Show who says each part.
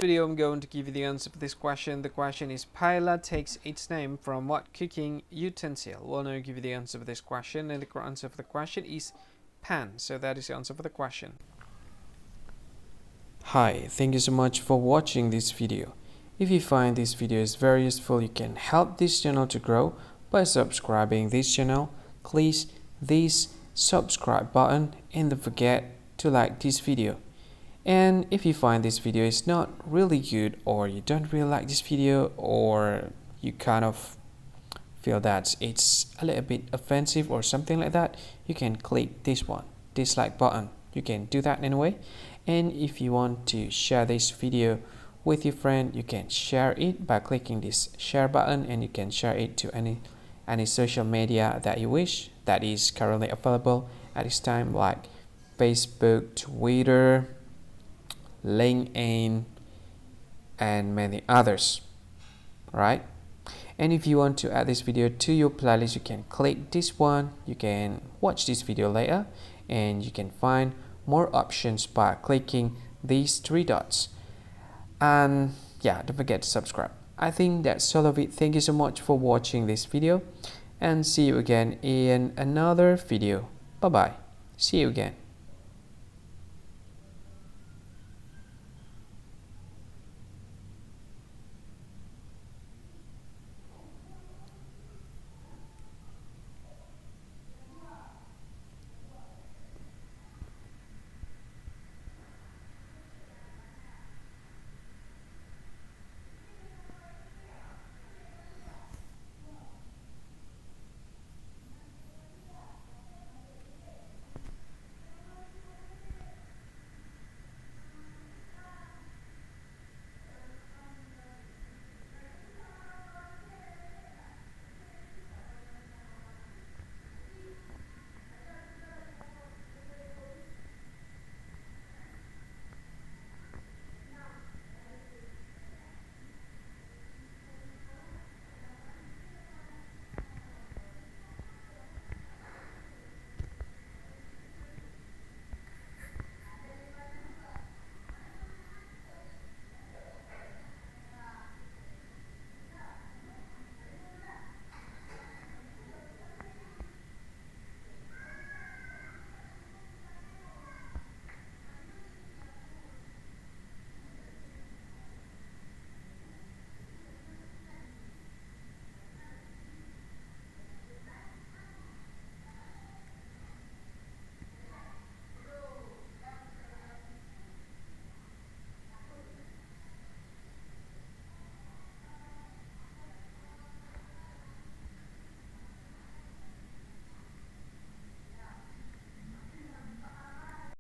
Speaker 1: Video I'm going to give you the answer for this question. The question is, paella takes its name from what cooking utensil? Well, now I'll give you the answer for this question, and the correct answer for the question is pan. So that is the answer for the question. Hi, thank you so much for watching this video. If you find this video is very useful, you can help this channel to grow by subscribing this channel. Please this subscribe button and don't forget to like this video. And if you find this video is not really good, or you don't really like this video, or you kind of feel that it's a little bit offensive or something like that, you can click this one, dislike button. You can do that anyway. And if you want to share this video with your friend, you can share it by clicking this share button, and you can share it to any social media that you wish that is currently available at this time, like Facebook, Twitter, LinkedIn, and many others, right? And if you want to add this video to your playlist, you can click this one. You can watch this video later, and you can find more options by clicking these three dots. And yeah, don't forget to subscribe. I think that's all of it. Thank you so much for watching this video, and see you again in another video. Bye bye. See you again.